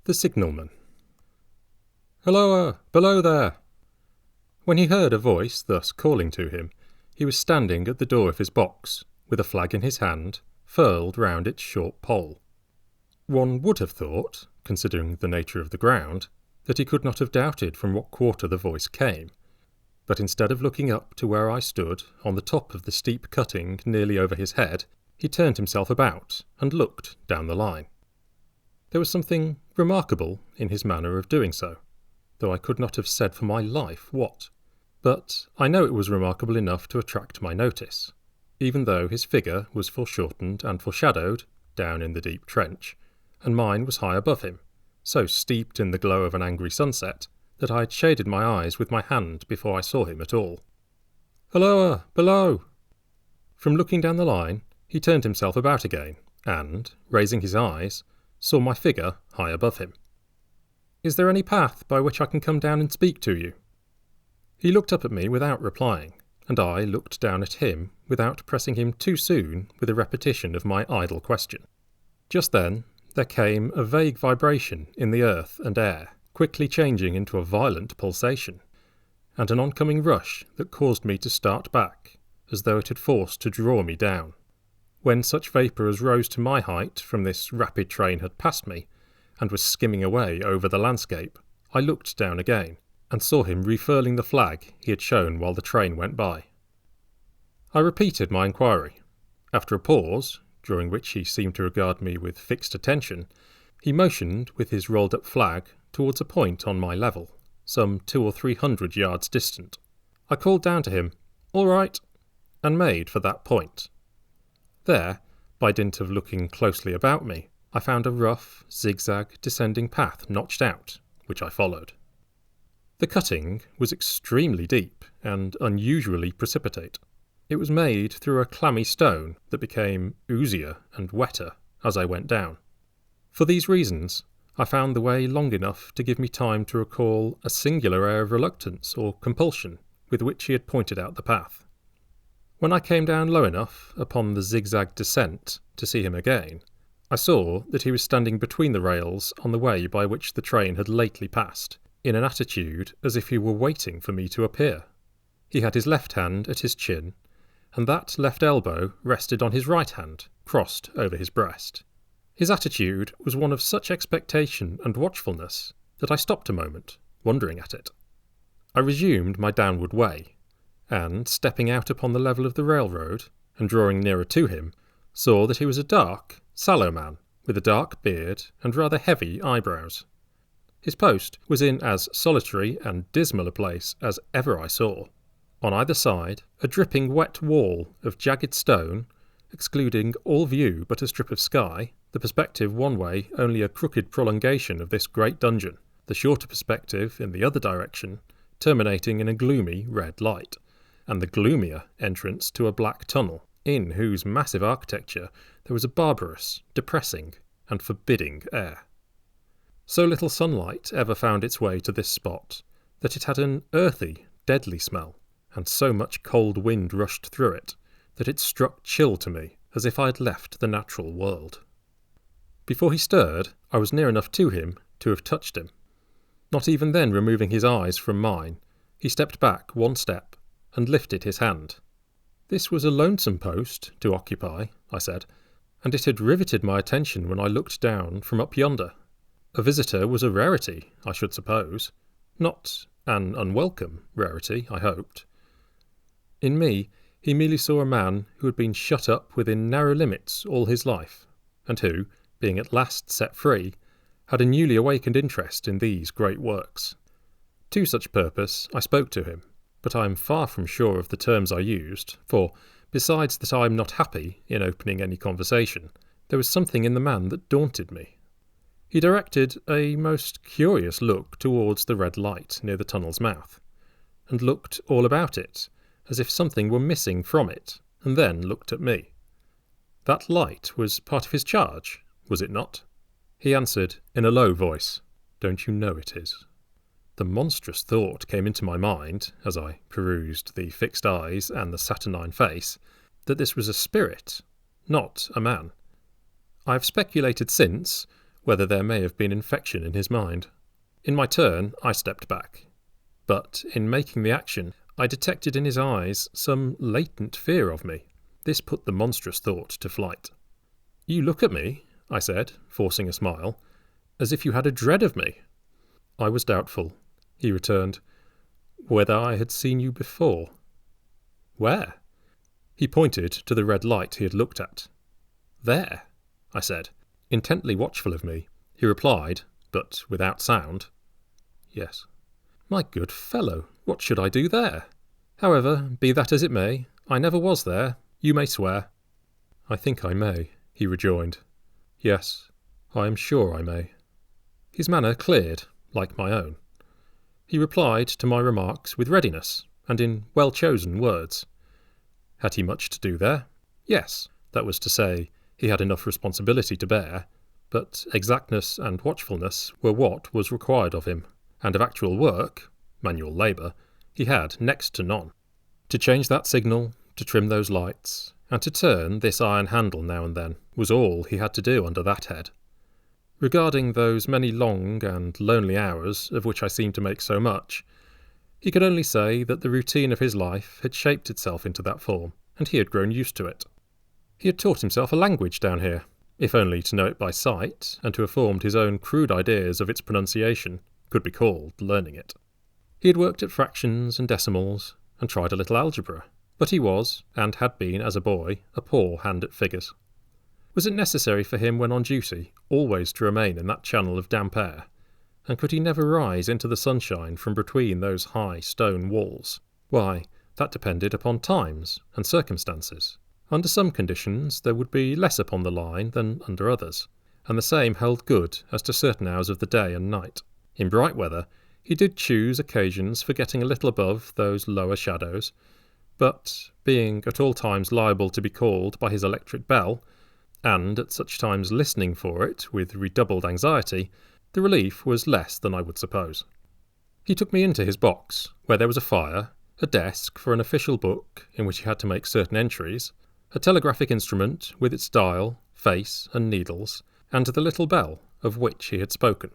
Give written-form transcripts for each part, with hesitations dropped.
The Signalman. "Halloa! Below there!" When he heard a voice thus calling to him, he was standing at the door of his box, with a flag in his hand, furled round its short pole. One would have thought, considering the nature of the ground, that he could not have doubted from what quarter the voice came, but instead of looking up to where I stood, on the top of the steep cutting nearly over his head, he turned himself about and looked down the line. There was something remarkable in his manner of doing so, though I could not have said for my life what. But I know it was remarkable enough to attract my notice, even though his figure was foreshortened and foreshadowed down in the deep trench, and mine was high above him, so steeped in the glow of an angry sunset that I had shaded my eyes with my hand before I saw him at all. "Halloa! Below!" From looking down the line, he turned himself about again, and, raising his eyes, saw my figure high above him. "Is there any path by which I can come down and speak to you?" He looked up at me without replying, and I looked down at him without pressing him too soon with a repetition of my idle question. Just then there came a vague vibration in the earth and air, quickly changing into a violent pulsation, and an oncoming rush that caused me to start back, as though it had forced to draw me down. When such vapour as rose to my height from this rapid train had passed me, and was skimming away over the landscape, I looked down again, and saw him refurling the flag he had shown while the train went by. I repeated my inquiry. After a pause, during which he seemed to regard me with fixed attention, he motioned with his rolled-up flag towards a point on my level, some 200 or 300 yards distant. I called down to him, "All right," and made for that point. There, by dint of looking closely about me, I found a rough, zigzag, descending path notched out, which I followed. The cutting was extremely deep and unusually precipitate. It was made through a clammy stone that became oozier and wetter as I went down. For these reasons, I found the way long enough to give me time to recall a singular air of reluctance or compulsion with which he had pointed out the path. When I came down low enough upon the zigzag descent to see him again, I saw that he was standing between the rails on the way by which the train had lately passed, in an attitude as if he were waiting for me to appear. He had his left hand at his chin, and that left elbow rested on his right hand, crossed over his breast. His attitude was one of such expectation and watchfulness that I stopped a moment, wondering at it. I resumed my downward way, and, stepping out upon the level of the railroad, and drawing nearer to him, saw that he was a dark, sallow man, with a dark beard and rather heavy eyebrows. His post was in as solitary and dismal a place as ever I saw. On either side, a dripping wet wall of jagged stone, excluding all view but a strip of sky, the perspective one way only a crooked prolongation of this great dungeon, the shorter perspective in the other direction, terminating in a gloomy red light, and the gloomier entrance to a black tunnel, in whose massive architecture there was a barbarous, depressing, and forbidding air. So little sunlight ever found its way to this spot that it had an earthy, deadly smell, and so much cold wind rushed through it that it struck chill to me as if I had left the natural world. Before he stirred, I was near enough to him to have touched him. Not even then removing his eyes from mine, he stepped back one step and lifted his hand. "This was a lonesome post to occupy," I said, "and it had riveted my attention when I looked down from up yonder. A visitor was a rarity, I should suppose. Not an unwelcome rarity, I hoped." In me, he merely saw a man who had been shut up within narrow limits all his life, and who, being at last set free, had a newly awakened interest in these great works. To such purpose I spoke to him, but I am far from sure of the terms I used, for, besides that I am not happy in opening any conversation, there was something in the man that daunted me. He directed a most curious look towards the red light near the tunnel's mouth, and looked all about it, as if something were missing from it, and then looked at me. That light was part of his charge, was it not? He answered in a low voice, "Don't you know it is?" The monstrous thought came into my mind, as I perused the fixed eyes and the saturnine face, that this was a spirit, not a man. I have speculated since whether there may have been infection in his mind. In my turn, I stepped back. But in making the action, I detected in his eyes some latent fear of me. This put the monstrous thought to flight. "You look at me," I said, forcing a smile, "as if you had a dread of me." I was doubtful. He returned, "Whether I had seen you before." "Where?" He pointed to the red light he had looked at. "There," I said. Intently watchful of me, he replied, but without sound, "Yes." "My good fellow, what should I do there? However, be that as it may, I never was there, you may swear." "I think I may," he rejoined. "Yes, I am sure I may." His manner cleared, like my own. He replied to my remarks with readiness, and in well-chosen words. Had he much to do there? Yes, that was to say, he had enough responsibility to bear, but exactness and watchfulness were what was required of him, and of actual work, manual labour, he had next to none. To change that signal, to trim those lights, and to turn this iron handle now and then, was all he had to do under that head. Regarding those many long and lonely hours of which I seemed to make so much, he could only say that the routine of his life had shaped itself into that form, and he had grown used to it. He had taught himself a language down here, if only to know it by sight, and to have formed his own crude ideas of its pronunciation could be called learning it. He had worked at fractions and decimals, and tried a little algebra, but he was, and had been as a boy, a poor hand at figures. Was it necessary for him when on duty always to remain in that channel of damp air, and could he never rise into the sunshine from between those high stone walls? Why, that depended upon times and circumstances. Under some conditions there would be less upon the line than under others, and the same held good as to certain hours of the day and night. In bright weather he did choose occasions for getting a little above those lower shadows, but, being at all times liable to be called by his electric bell, and at such times listening for it with redoubled anxiety, the relief was less than I would suppose. He took me into his box, where there was a fire, a desk for an official book in which he had to make certain entries, a telegraphic instrument with its dial, face, and needles, and the little bell of which he had spoken.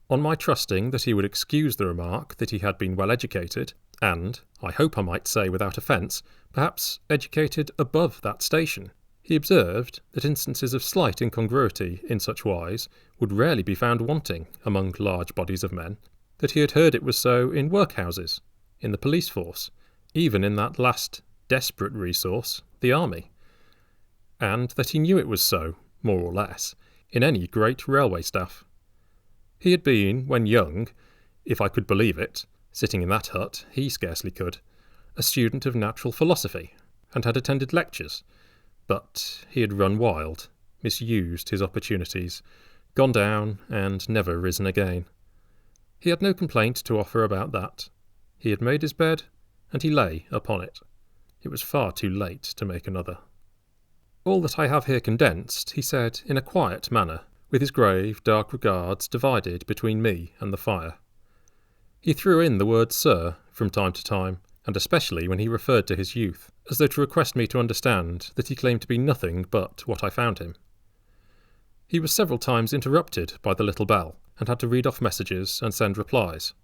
On my trusting that he would excuse the remark that he had been well educated, and, I hope I might say without offence, perhaps educated above that station, he observed that instances of slight incongruity in such wise would rarely be found wanting among large bodies of men, that he had heard it was so in workhouses, in the police force, even in that last desperate resource, the army, and that he knew it was so, more or less, in any great railway staff. He had been, when young, if I could believe it, sitting in that hut, he scarcely could, a student of natural philosophy, and had attended lectures, but he had run wild, misused his opportunities, gone down, and never risen again. He had no complaint to offer about that. He had made his bed, and he lay upon it. It was far too late to make another. All that I have here condensed, he said in a quiet manner, with his grave, dark regards divided between me and the fire. He threw in the word "sir" from time to time, and especially when he referred to his youth, as though to request me to understand that he claimed to be nothing but what I found him. He was several times interrupted by the little bell, and had to read off messages and send replies.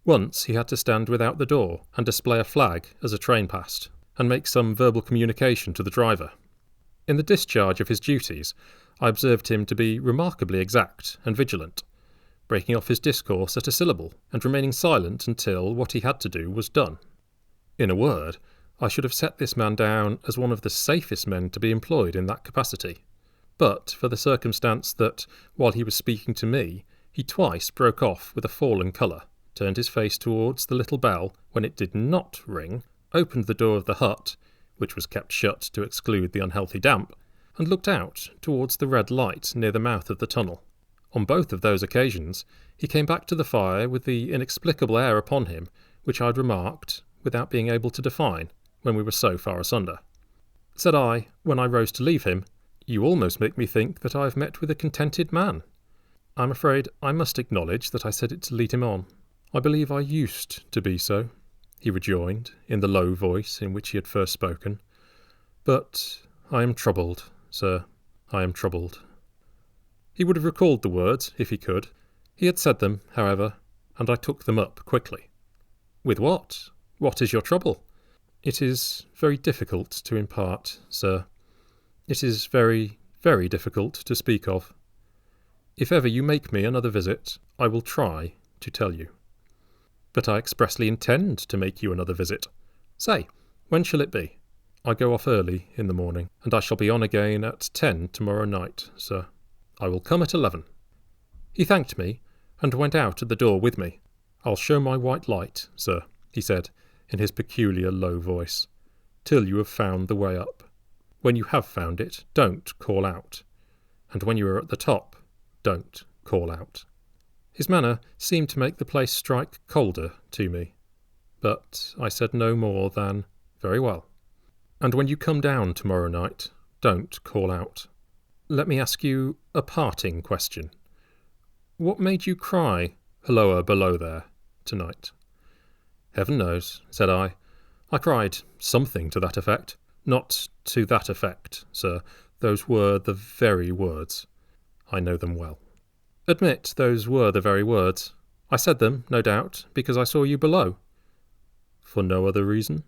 Once he had to stand without the door and display a flag as a train passed, and make some verbal communication to the driver. In the discharge of his duties, I observed him to be remarkably exact and vigilant, breaking off his discourse at a syllable, and remaining silent until what he had to do was done. In a word, I should have set this man down as one of the safest men to be employed in that capacity, but for the circumstance that, while he was speaking to me, he twice broke off with a fallen colour, turned his face towards the little bell when it did not ring, opened the door of the hut, which was kept shut to exclude the unhealthy damp, and looked out towards the red light near the mouth of the tunnel. On both of those occasions, he came back to the fire with the inexplicable air upon him which I had remarked, without being able to define, when we were so far asunder. Said I, when I rose to leave him, "You almost make me think that I have met with a contented man." I'm afraid I must acknowledge that I said it to lead him on. "I believe I used to be so," he rejoined, in the low voice in which he had first spoken. "But I am troubled, sir, I am troubled." He would have recalled the words, if he could. He had said them, however, and I took them up quickly. "With what? What is your trouble?" "It is very difficult to impart, sir. It is very, very difficult to speak of. If ever you make me another visit, I will try to tell you." "But I expressly intend to make you another visit. Say, when shall it be?" "I go off early in the morning, and I shall be on again at 10 tomorrow night, sir." "I will come at 11. He thanked me, and went out at the door with me. "I'll show my white light, sir," he said, in his peculiar low voice, "till you have found the way up. When you have found it, don't call out. And when you are at the top, don't call out." His manner seemed to make the place strike colder to me, but I said no more than, "Very well. And when you come down tomorrow night, don't call out. Let me ask you a parting question. What made you cry, 'Hulloa, below there,' tonight?" "Heaven knows," said I. "I cried something to that effect." "Not to that effect, sir. Those were the very words. I know them well." "Admit those were the very words. I said them, no doubt, because I saw you below." "For no other reason?"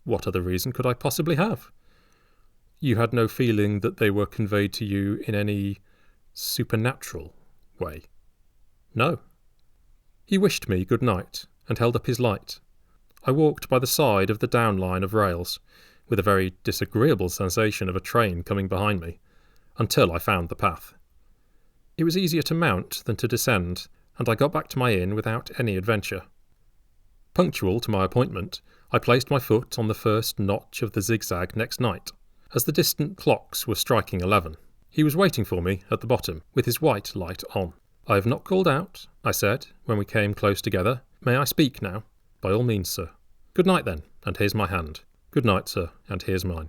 "What other reason could I possibly have?" "You had no feeling that they were conveyed to you in any supernatural way?" "No." He wished me good night, and held up his light. I walked by the side of the down line of rails, with a very disagreeable sensation of a train coming behind me, until I found the path. It was easier to mount than to descend, and I got back to my inn without any adventure. Punctual to my appointment, I placed my foot on the first notch of the zigzag next night, as the distant clocks were striking 11. He was waiting for me at the bottom, with his white light on. "I have not called out," I said, when we came close together. "May I speak now?" "By all means, sir." "Good night, then, and here's my hand." "Good night, sir, and here's mine."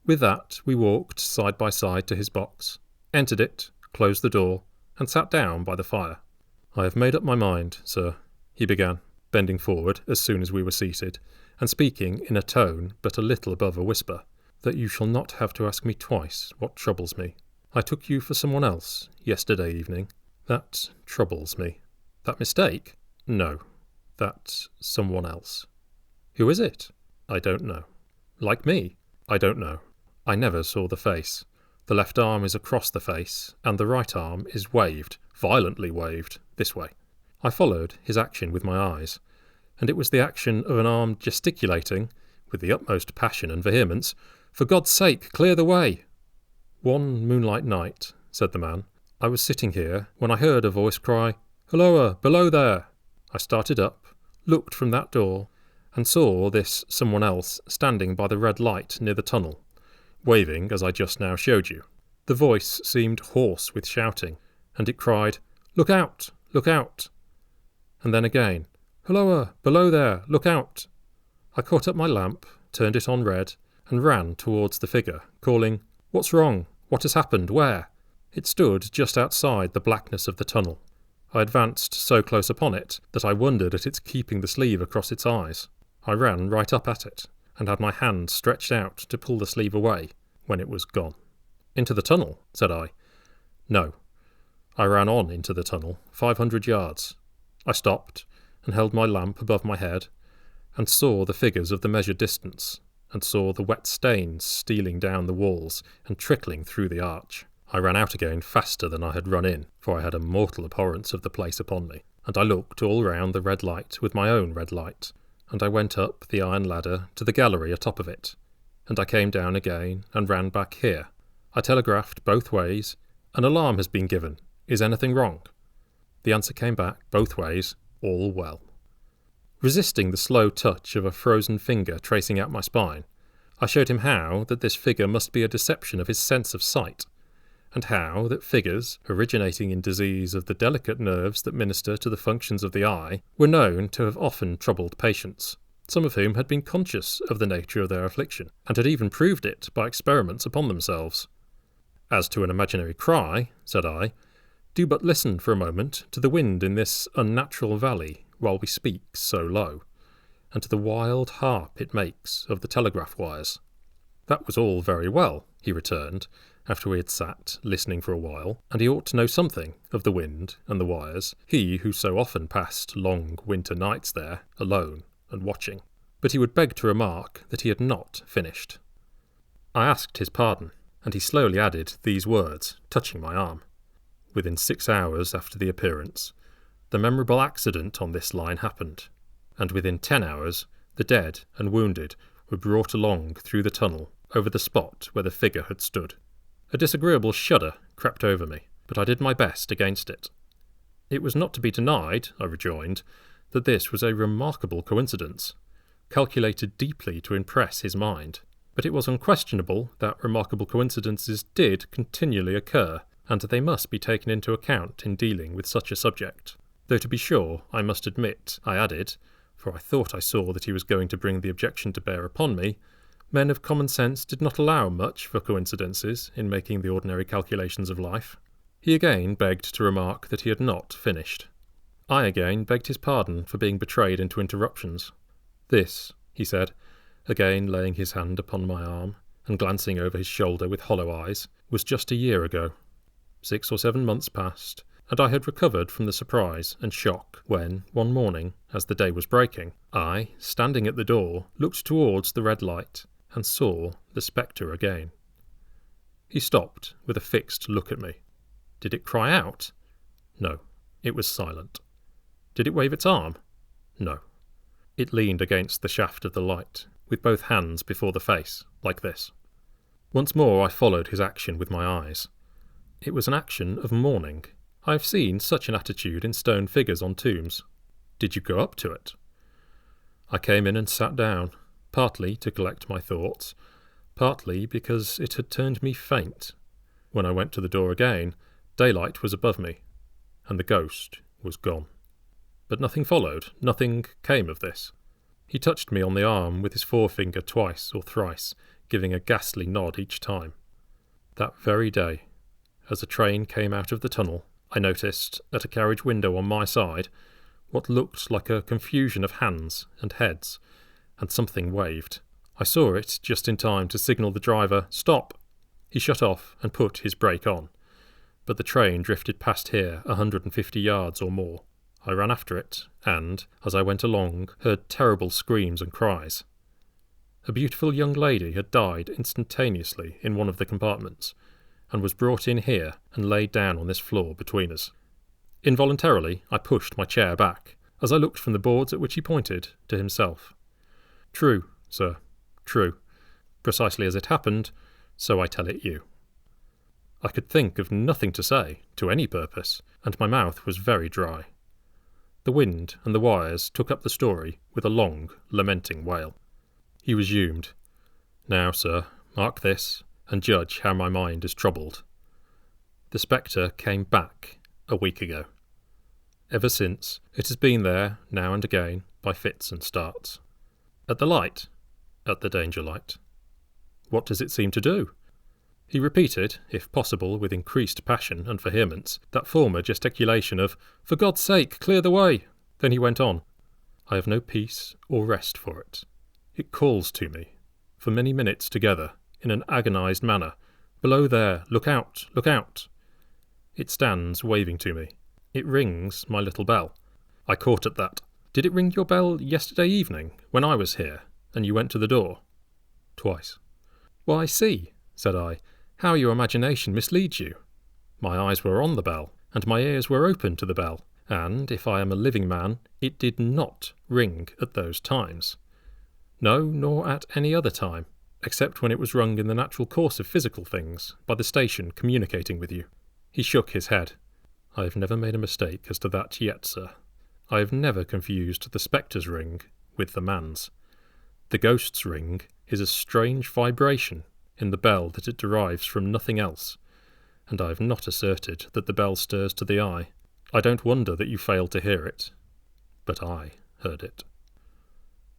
With that, we walked side by side to his box, entered it, closed the door, and sat down by the fire. "I have made up my mind, sir," he began, bending forward as soon as we were seated, and speaking in a tone but a little above a whisper, "that you shall not have to ask me twice what troubles me. I took you for someone else yesterday evening. That troubles me." "That mistake?" "No, that someone else." "Who is it?" "I don't know." "Like me?" "I don't know. I never saw the face. The left arm is across the face, and the right arm is waved, violently waved, this way." I followed his action with my eyes, and it was the action of an arm gesticulating, with the utmost passion and vehemence, "For God's sake, clear the way!" "One moonlight night," said the man, "I was sitting here when I heard a voice cry, 'Hulloa, below there!' I started up, looked from that door, and saw this someone else standing by the red light near the tunnel, waving as I just now showed you. The voice seemed hoarse with shouting, and it cried, 'Look out! Look out!' And then again, 'Hulloa, below there! Look out!' I caught up my lamp, turned it on red, and ran towards the figure, calling, 'What's wrong? What has happened? Where?' It stood just outside the blackness of the tunnel. I advanced so close upon it that I wondered at its keeping the sleeve across its eyes. I ran right up at it, and had my hand stretched out to pull the sleeve away, when it was gone." "Into the tunnel?" said I. "No. I ran on into the tunnel, 500 yards. I stopped, and held my lamp above my head, and saw the figures of the measured distance, and saw the wet stains stealing down the walls and trickling through the arch. I ran out again faster than I had run in, for I had a mortal abhorrence of the place upon me, and I looked all round the red light with my own red light, and I went up the iron ladder to the gallery atop of it, and I came down again and ran back here. I telegraphed both ways. An alarm has been given. Is anything wrong? The answer came back both ways, all well. Resisting the slow touch of a frozen finger tracing out my spine, I showed him how that this figure must be a deception of his sense of sight, and how that figures, originating in disease of the delicate nerves that minister to the functions of the eye, were known to have often troubled patients, some of whom had been conscious of the nature of their affliction, and had even proved it by experiments upon themselves. "As to an imaginary cry," said I, "do but listen for a moment to the wind in this unnatural valley while we speak so low, and to the wild harp it makes of the telegraph wires." "That was all very well," he returned, after we had sat listening for a while, and he ought to know something of the wind and the wires, he who so often passed long winter nights there, alone and watching. But he would beg to remark that he had not finished. I asked his pardon, and he slowly added these words, touching my arm. Within 6 hours after the appearance, the memorable accident on this line happened, and within 10 hours the dead and wounded were brought along through the tunnel over the spot where the figure had stood. A disagreeable shudder crept over me, but I did my best against it. It was not to be denied, I rejoined, that this was a remarkable coincidence, calculated deeply to impress his mind, but it was unquestionable that remarkable coincidences did continually occur, and they must be taken into account in dealing with such a subject. Though to be sure, I must admit, I added, for I thought I saw that he was going to bring the objection to bear upon me, men of common sense did not allow much for coincidences in making the ordinary calculations of life. He again begged to remark that he had not finished. I again begged his pardon for being betrayed into interruptions. This, he said, again laying his hand upon my arm and glancing over his shoulder with hollow eyes, was just a year ago. 6 or 7 months passed, and I had recovered from the surprise and shock when, one morning, as the day was breaking, I, standing at the door, looked towards the red light and saw the spectre again. He stopped with a fixed look at me. Did it cry out? No, it was silent. Did it wave its arm? No. It leaned against the shaft of the light, with both hands before the face, like this. Once more I followed his action with my eyes. It was an action of mourning. I have seen such an attitude in stone figures on tombs. Did you go up to it? I came in and sat down, partly to collect my thoughts, partly because it had turned me faint. When I went to the door again, daylight was above me, and the ghost was gone. But nothing followed, nothing came of this. He touched me on the arm with his forefinger twice or thrice, giving a ghastly nod each time. That very day, as a train came out of the tunnel, I noticed, at a carriage window on my side, what looked like a confusion of hands and heads, and something waved. I saw it just in time to signal the driver, "Stop!" He shut off and put his brake on, but the train drifted past here 150 yards or more. I ran after it, and, as I went along, heard terrible screams and cries. A beautiful young lady had died instantaneously in one of the compartments, and was brought in here and laid down on this floor between us. Involuntarily, I pushed my chair back, as I looked from the boards at which he pointed to himself. True, sir, true. Precisely as it happened, so I tell it you. I could think of nothing to say, to any purpose, and my mouth was very dry. The wind and the wires took up the story with a long, lamenting wail. He resumed, "Now, sir, mark this, and judge how my mind is troubled. The spectre came back a week ago. Ever since, it has been there, now and again, by fits and starts. At the light, at the danger light. What does it seem to do?" He repeated, if possible with increased passion and vehemence, that former gesticulation of, "For God's sake, clear the way!" Then he went on, "I have no peace or rest for it. It calls to me, for many minutes together, in an agonized manner, 'Below there, look out, look out!' It stands waving to me. It rings my little bell." I caught at that. "Did it ring your bell yesterday evening, when I was here, and you went to the door?" "Twice." "Well, I see," said I, "how your imagination misleads you. My eyes were on the bell, and my ears were open to the bell, and, if I am a living man, it did not ring at those times. No, nor at any other time, except when it was rung in the natural course of physical things, by the station communicating with you." He shook his head. "I have never made a mistake as to that yet, sir. I have never confused the spectre's ring with the man's. The ghost's ring is a strange vibration in the bell that it derives from nothing else, and I have not asserted that the bell stirs to the eye. I don't wonder that you failed to hear it, but I heard it."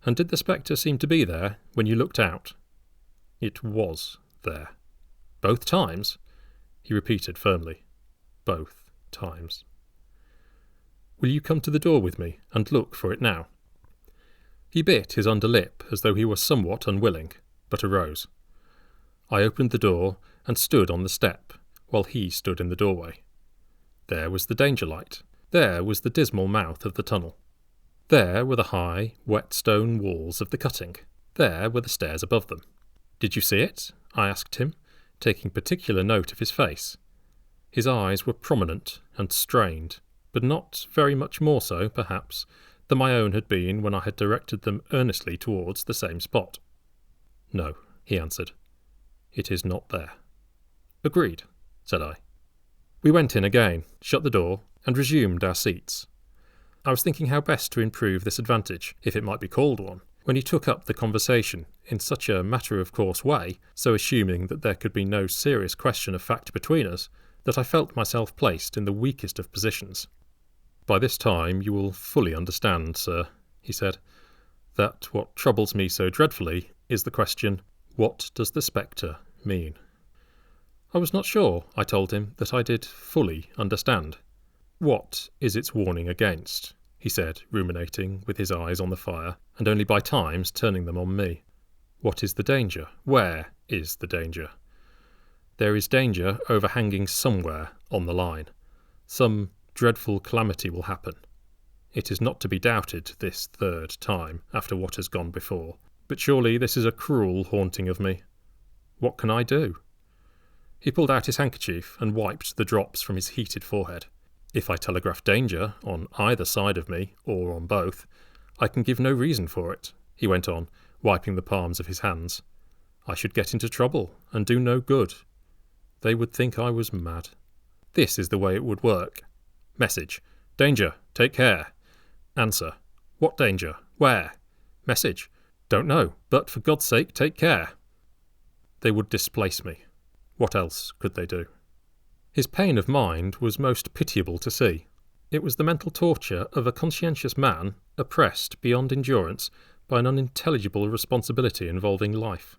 "And did the spectre seem to be there when you looked out?" "It was there." "Both times?" He repeated firmly, "Both times." "Will you come to the door with me and look for it now?" He bit his under lip as though he were somewhat unwilling, but arose. I opened the door and stood on the step, while he stood in the doorway. There was the danger light. There was the dismal mouth of the tunnel. There were the high, wet stone walls of the cutting. There were the stairs above them. "Did you see it?" I asked him, taking particular note of his face. His eyes were prominent and strained, but not very much more so, perhaps, than my own had been when I had directed them earnestly towards the same spot. "No," he answered. "It is not there." "Agreed," said I. We went in again, shut the door, and resumed our seats. I was thinking how best to improve this advantage, if it might be called one, when he took up the conversation in such a matter-of-course way, so assuming that there could be no serious question of fact between us, that I felt myself placed in the weakest of positions. "By this time you will fully understand, sir," he said, "that what troubles me so dreadfully is the question, what does the spectre mean?" I was not sure, I told him, that I did fully understand. "What is its warning against?" he said, ruminating, with his eyes on the fire, and only by times turning them on me. "What is the danger? Where is the danger?" "There is danger overhanging somewhere on the line. Some dreadful calamity will happen. It is not to be doubted this third time, after what has gone before. But surely this is a cruel haunting of me. What can I do?" He pulled out his handkerchief and wiped the drops from his heated forehead. "If I telegraph danger on either side of me, or on both, I can give no reason for it," he went on, wiping the palms of his hands. "I should get into trouble, and do no good. They would think I was mad. This is the way it would work. Message: danger, take care. Answer: what danger? Where? Message: don't know, but for God's sake take care. They would displace me. What else could they do?" His pain of mind was most pitiable to see. It was the mental torture of a conscientious man oppressed beyond endurance by an unintelligible responsibility involving life.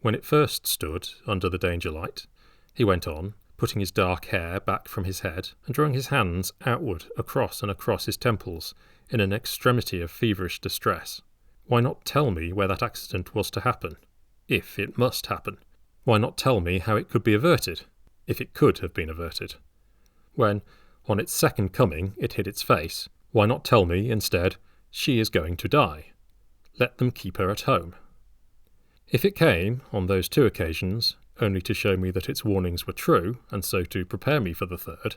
When it first stood under the danger light, he went on, putting his dark hair back from his head and drawing his hands outward across and across his temples in an extremity of feverish distress. Why not tell me where that accident was to happen, if it must happen? Why not tell me how it could be averted, if it could have been averted? When, on its second coming, it hid its face, why not tell me, instead, she is going to die? Let them keep her at home. If it came, on those two occasions, only to show me that its warnings were true, and so to prepare me for the third,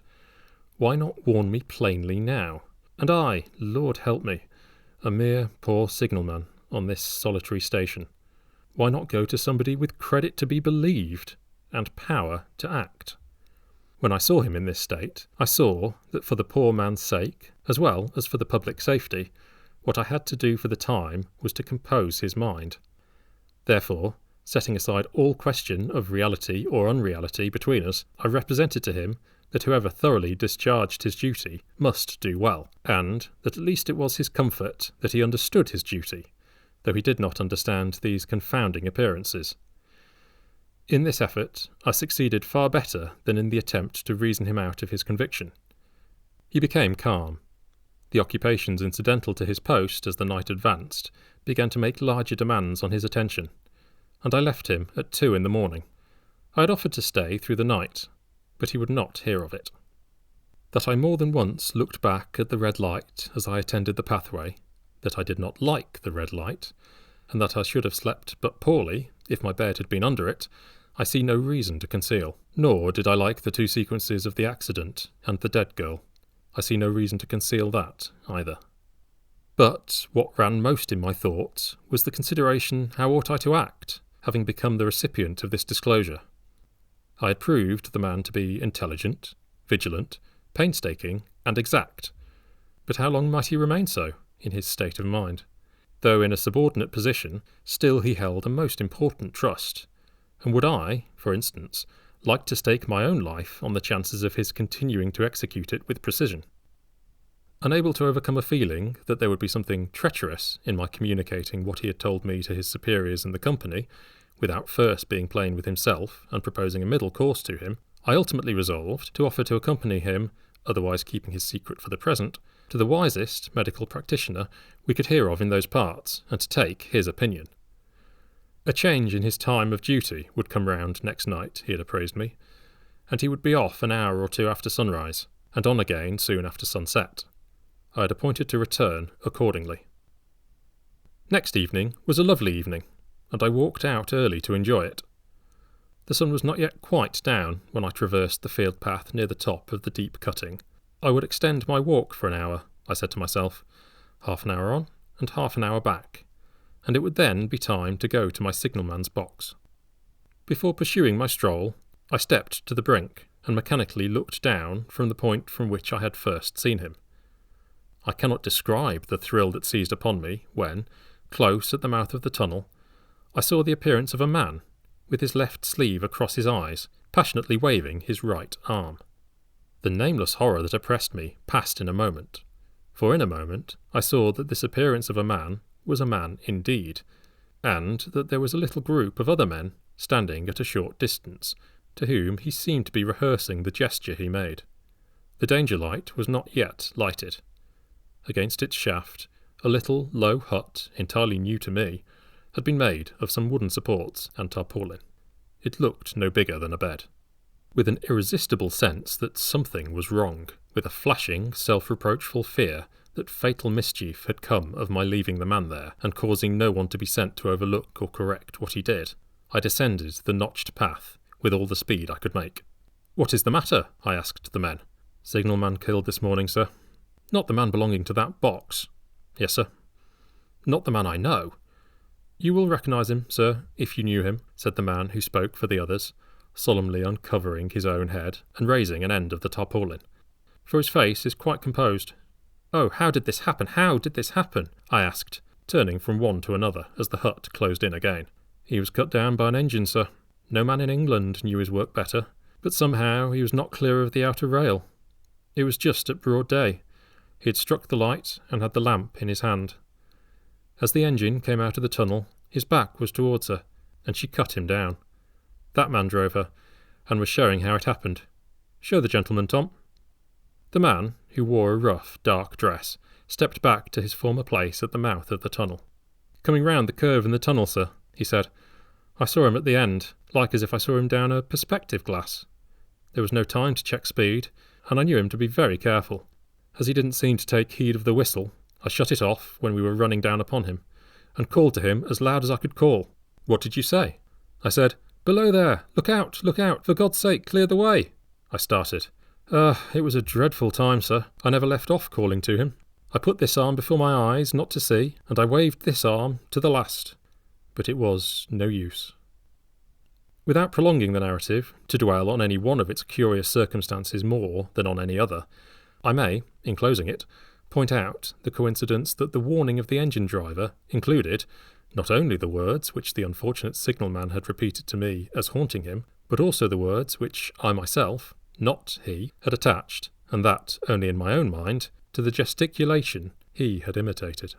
why not warn me plainly now? And I, Lord help me, a mere poor signalman on this solitary station. Why not go to somebody with credit to be believed, and power to act? When I saw him in this state, I saw that for the poor man's sake, as well as for the public safety, what I had to do for the time was to compose his mind. Therefore, setting aside all question of reality or unreality between us, I represented to him that whoever thoroughly discharged his duty must do well, and that at least it was his comfort that he understood his duty, though he did not understand these confounding appearances. In this effort, I succeeded far better than in the attempt to reason him out of his conviction. He became calm. The occupations incidental to his post as the night advanced began to make larger demands on his attention, and I left him at 2 in the morning. I had offered to stay through the night, but he would not hear of it. That I more than once looked back at the red light as I attended the pathway, that I did not like the red light, and that I should have slept but poorly if my bed had been under it, I see no reason to conceal. Nor did I like the 2 sequences of the accident and the dead girl. I see no reason to conceal that either. But what ran most in my thoughts was the consideration how ought I to act, having become the recipient of this disclosure. I had proved the man to be intelligent, vigilant, painstaking, and exact. But how long might he remain so, in his state of mind? Though in a subordinate position, still he held a most important trust. And would I, for instance, like to stake my own life on the chances of his continuing to execute it with precision? Unable to overcome a feeling that there would be something treacherous in my communicating what he had told me to his superiors in the company, without first being plain with himself and proposing a middle course to him, I ultimately resolved to offer to accompany him, otherwise keeping his secret for the present, to the wisest medical practitioner we could hear of in those parts, and to take his opinion. A change in his time of duty would come round next night, he had apprised me, and he would be off an hour or two after sunrise, and on again soon after sunset. I had appointed to return accordingly. Next evening was a lovely evening, and I walked out early to enjoy it. The sun was not yet quite down when I traversed the field path near the top of the deep cutting. I would extend my walk for an hour, I said to myself, half an hour on and half an hour back, and it would then be time to go to my signalman's box. Before pursuing my stroll, I stepped to the brink and mechanically looked down from the point from which I had first seen him. I cannot describe the thrill that seized upon me when, close at the mouth of the tunnel, I saw the appearance of a man, with his left sleeve across his eyes, passionately waving his right arm. The nameless horror that oppressed me passed in a moment, for in a moment I saw that this appearance of a man was a man indeed, and that there was a little group of other men standing at a short distance, to whom he seemed to be rehearsing the gesture he made. The danger light was not yet lighted. Against its shaft, a little low hut, entirely new to me, had been made of some wooden supports and tarpaulin. It looked no bigger than a bed. With an irresistible sense that something was wrong, with a flashing, self-reproachful fear that fatal mischief had come of my leaving the man there and causing no one to be sent to overlook or correct what he did, I descended the notched path with all the speed I could make. "What is the matter?" I asked the men. "Signalman killed this morning, sir." "Not the man belonging to that box?" "Yes, sir." "Not the man I know?" "You will recognise him, sir, if you knew him," said the man who spoke for the others, solemnly uncovering his own head and raising an end of the tarpaulin, "for his face is quite composed." "Oh, how did this happen? How did this happen?" I asked, turning from one to another as the hut closed in again. "He was cut down by an engine, sir. No man in England knew his work better, but somehow he was not clear of the outer rail. It was just at broad day. He had struck the light and had the lamp in his hand. As the engine came out of the tunnel, his back was towards her, and she cut him down. That man drove her, and was showing how it happened. Show the gentleman, Tom." The man, who wore a rough, dark dress, stepped back to his former place at the mouth of the tunnel. "Coming round the curve in the tunnel, sir," he said. "I saw him at the end, like as if I saw him down a perspective glass. There was no time to check speed, and I knew him to be very careful. As he didn't seem to take heed of the whistle, I shut it off when we were running down upon him, and called to him as loud as I could call." "What did you say?" "I said, 'Below there! Look out! Look out! For God's sake, clear the way!'" I started. It was a dreadful time, sir. I never left off calling to him. I put this arm before my eyes, not to see, and I waved this arm to the last. But it was no use." Without prolonging the narrative, to dwell on any one of its curious circumstances more than on any other, I may, in closing it, point out the coincidence that the warning of the engine driver included not only the words which the unfortunate signalman had repeated to me as haunting him, but also the words which I myself, not he, had attached, and that only in my own mind, to the gesticulation he had imitated.